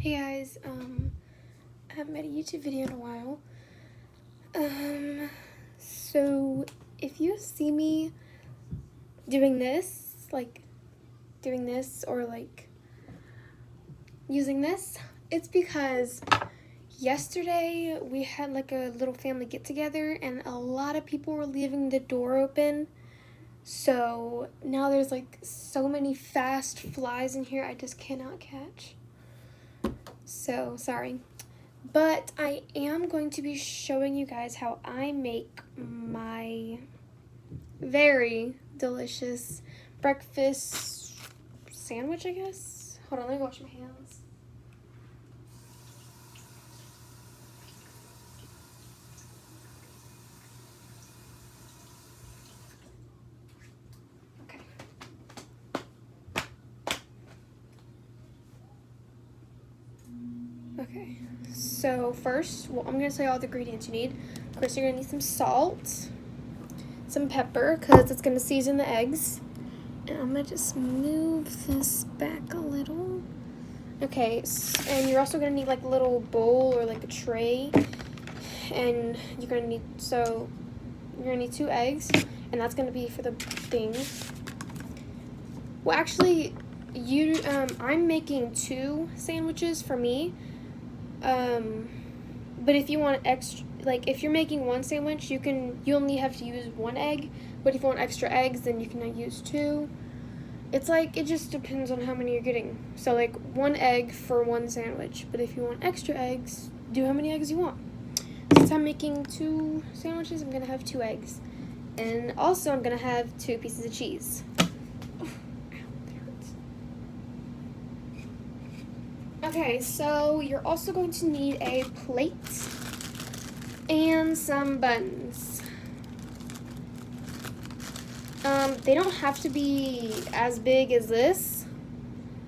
Hey guys, I haven't made a YouTube video in a while. So if you see me doing this, or using this, it's because yesterday we had like a little family get together and a lot of people were leaving the door open. So now there's like so many fast flies in here I just cannot catch. So sorry. But I am going to be showing you guys how I make my very delicious breakfast sandwich, I guess. Hold on, let me wash my hands. Okay. Okay, so first, I'm going to tell you all the ingredients you need. Of course, you're going to need some salt, some pepper, because it's going to season the eggs. And I'm going to just move this back a little. Okay, and you're also going to need like a little bowl or like a tray. And you're going to need 2 eggs, and that's going to be for the thing. Well, actually, I'm making 2 sandwiches for me. But if you want extra, like if you're making 1 sandwich, you only have to use 1 egg. But if you want extra eggs, then you can use 2. It's like, it just depends on how many you're getting. So like 1 egg for 1 sandwich. But if you want extra eggs, do how many eggs you want. Since I'm making 2 sandwiches, I'm gonna have 2 eggs. And also I'm gonna have 2 pieces of cheese. Okay, so you're also going to need a plate and some buns. They don't have to be as big as this.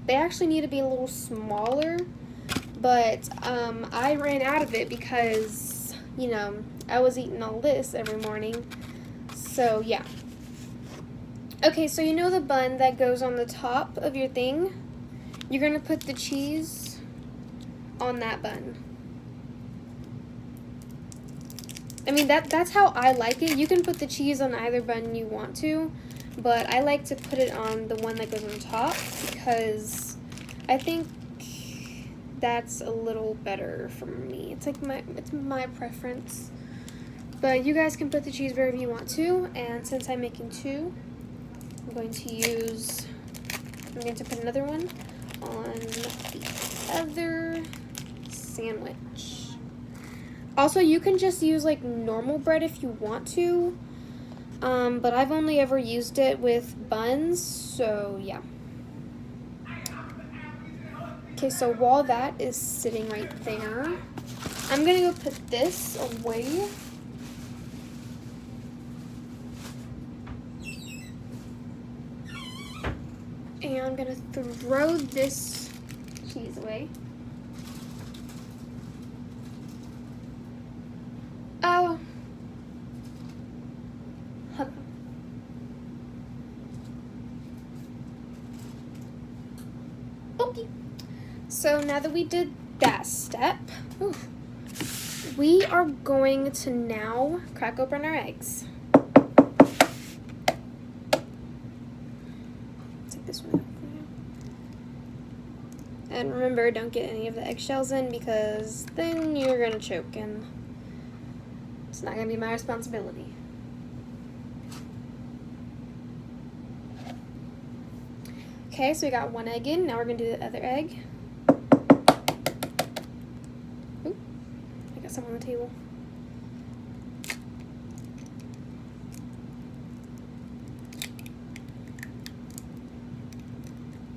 They actually need to be a little smaller, but I ran out of it because, I was eating all this every morning. So, yeah. Okay, so you know the bun that goes on the top of your thing? You're going to put the cheese on that bun. I mean, that's how I like it. You can put the cheese on either bun you want to, but I like to put it on the one that goes on top because I think that's a little better for me. It's my preference. But you guys can put the cheese wherever you want to, and since I'm making 2, I'm going to put another one on the other sandwich. Also, you can just use like normal bread if you want to, but I've only ever used it with buns, so yeah. Okay, so while that is sitting right there, I'm gonna go put this away. And I'm gonna throw this cheese away. Oh. Okay. So now that we did that step, we are going to now crack open our eggs. Take this one out for now. And remember, don't get any of the eggshells in because then you're gonna choke and it's not gonna be my responsibility. Okay, so we got 1 egg in. Now we're gonna do the other egg. Ooh, I got some on the table.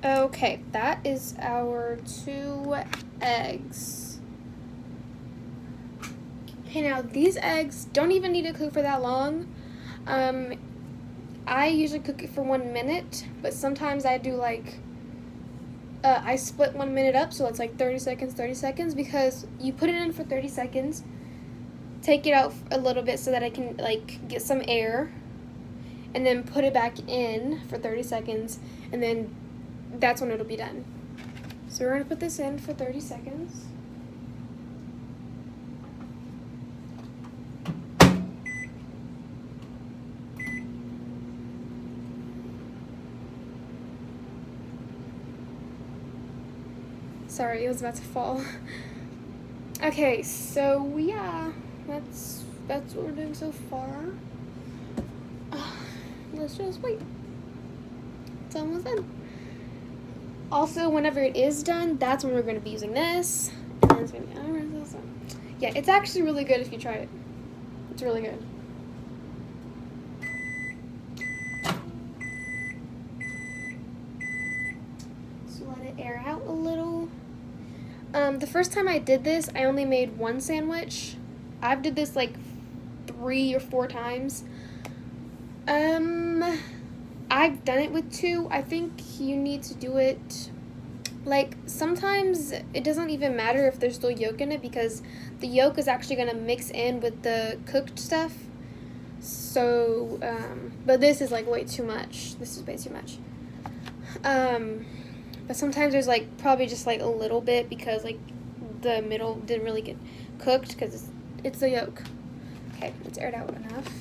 Okay, that is our 2 eggs. Okay, now these eggs don't even need to cook for that long. I usually cook it for 1 minute, but sometimes I do like, I split 1 minute up, so it's like 30 seconds, because you put it in for 30 seconds, take it out a little bit so that I can like get some air, and then put it back in for 30 seconds, and then that's when it'll be done. So we're gonna put this in for 30 seconds. Sorry, it was about to fall. Okay, so yeah, that's what we're doing so far. Let's just wait. It's almost done. Also, whenever it is done, that's when we're going to be using this. And then it's going to be, yeah, it's actually really good if you try it. It's really good. So let it air out a little. The first time I did this, I only made one sandwich. I've did this like 3 or 4 times. I've done it with 2. I think you need to do it, like, sometimes it doesn't even matter if there's still yolk in it because the yolk is actually going to mix in with the cooked stuff. So, but this is like way too much. This is way too much. But sometimes there's like probably just like a little bit because like the middle didn't really get cooked because it's the yolk. Okay, it's aired out enough.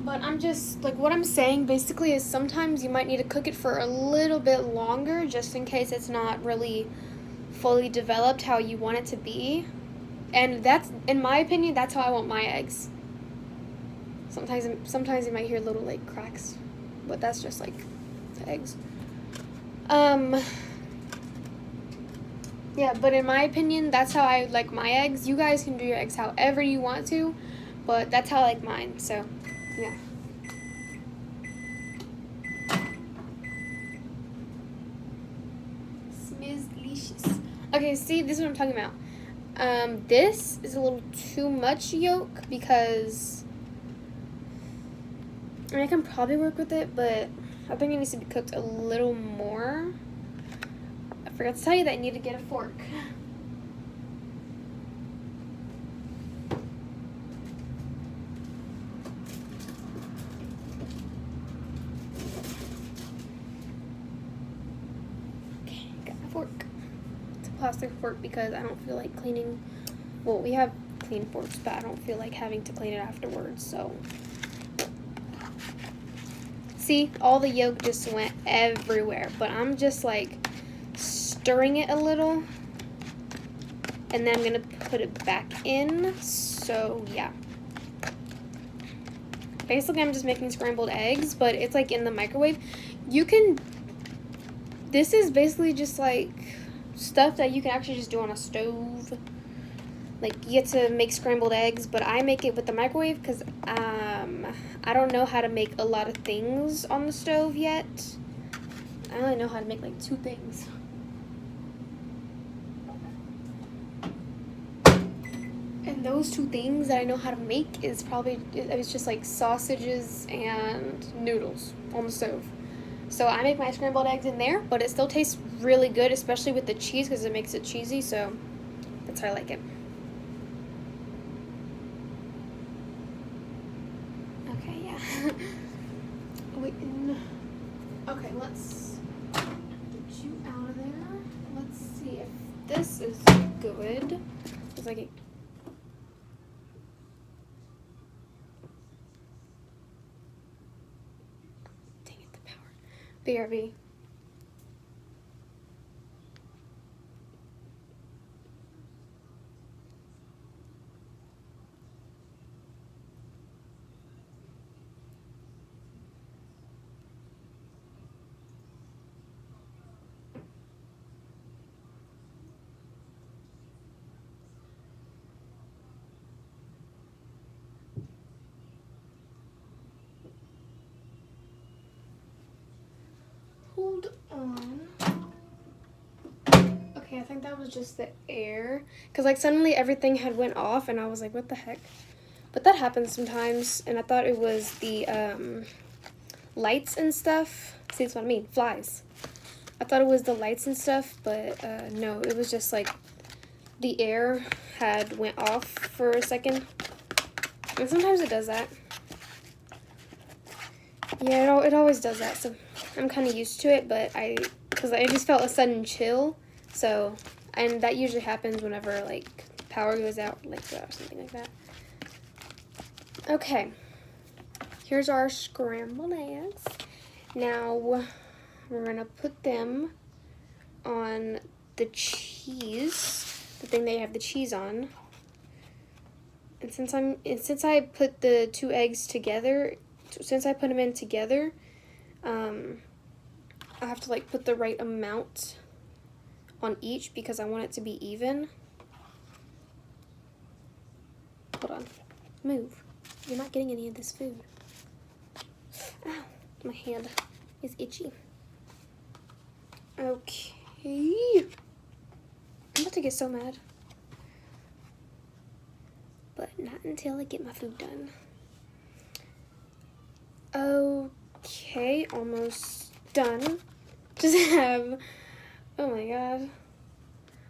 But I'm just, like, what I'm saying basically is sometimes you might need to cook it for a little bit longer just in case it's not really fully developed how you want it to be. And that's, in my opinion, that's how I want my eggs. Sometimes you might hear little, like, cracks, but that's just, like, the eggs. Yeah, but in my opinion, that's how I like my eggs. You guys can do your eggs however you want to, but that's how I like mine, so... yeah. Smells delicious. Okay, see, this is what I'm talking about. This is a little too much yolk because I mean, I can probably work with it, but I think it needs to be cooked a little more. I forgot to tell you that I need to get a fork. Fork. It's a plastic fork because I don't feel like cleaning. Well, we have clean forks, but I don't feel like having to clean it afterwards, so. See, all the yolk just went everywhere, but I'm just like stirring it a little, and then I'm gonna put it back in, so yeah. Basically, I'm just making scrambled eggs, but it's like in the microwave. You can. This is basically just like stuff that you can actually just do on a stove. Like you get to make scrambled eggs, but I make it with the microwave because I don't know how to make a lot of things on the stove yet. I only know how to make like 2 things. And those 2 things that I know how to make is probably, it's just like sausages and noodles on the stove. So I make my scrambled eggs in there, but it still tastes really good, especially with the cheese because it makes it cheesy, so that's how I like it. Okay, yeah. Okay, let's get you out of there. Let's see if this is good. It's like BRB. Hold on. Okay, I think that was just the air. Because, like, suddenly everything had went off, and I was like, what the heck? But that happens sometimes, and I thought it was the lights and stuff. See, that's what I mean, flies. I thought it was the lights and stuff, but no, it was just, like, the air had went off for a second. And sometimes it does that. Yeah, it always does that, so... I'm kind of used to it, but because I just felt a sudden chill. So, and that usually happens whenever like power goes out like that or something like that. Okay, here's our scrambled eggs. Now we're gonna put them on the cheese, the thing they have the cheese on. And since I put the 2 eggs together, since I put them in together, I have to like put the right amount on each because I want it to be even. Hold on, move. You're not getting any of this food. Ow, my hand is itchy. Okay. I'm about to get so mad. But not until I get my food done. Okay, almost done. Just have, oh my god,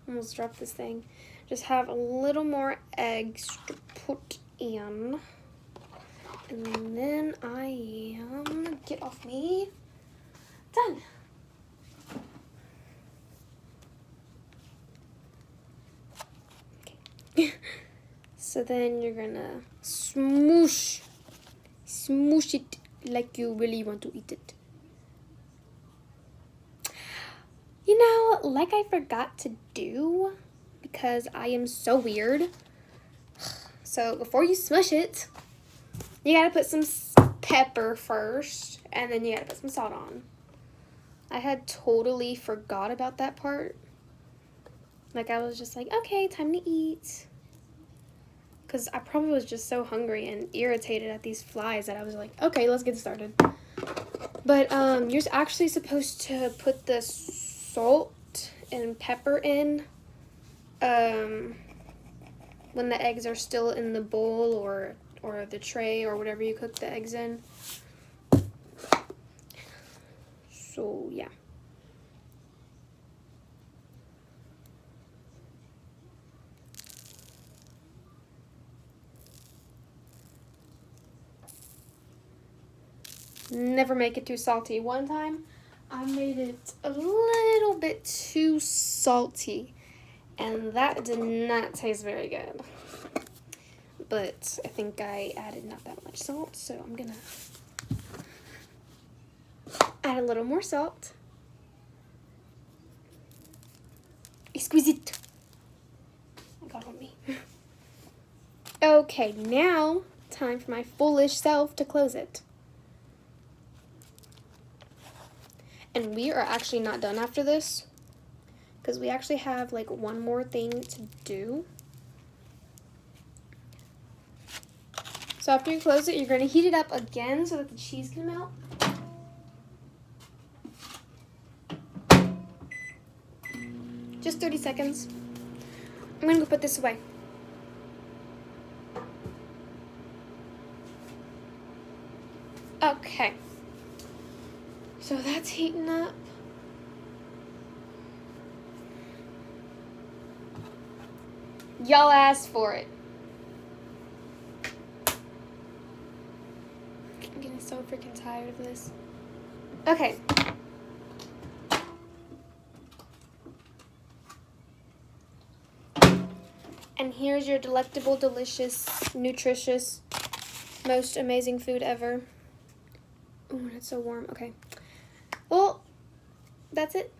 almost dropped this thing. Just have a little more eggs to put in. And then I am, get off me, done. Okay. So then you're gonna smoosh it like you really want to eat it. You know, like I forgot to do, because I am so weird. So before you smush it, you gotta put some pepper first, and then you gotta put some salt on. I had totally forgot about that part. Like I was just like, okay, time to eat. Because I probably was just so hungry and irritated at these flies that I was like, okay, let's get started. But you're actually supposed to put the salt and pepper in when the eggs are still in the bowl or the tray or whatever you cook the eggs in. So yeah. Never make it too salty. One time I made it a little bit too salty, and that did not taste very good. But I think I added not that much salt, so I'm gonna add a little more salt. Exquisite. I got on me. Okay, now time for my foolish self to close it. And we are actually not done after this, because we actually have like one more thing to do. So after you close it, you're going to heat it up again so that the cheese can melt. Just 30 seconds. I'm going to go put this away. Okay. So that's heating up. Y'all asked for it. I'm getting so freaking tired of this. Okay. And here's your delectable, delicious, nutritious, most amazing food ever. Oh, it's so warm. Okay. Well, that's it.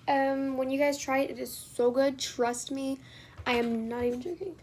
When you guys try it, it is so good. Trust me. I am not even joking.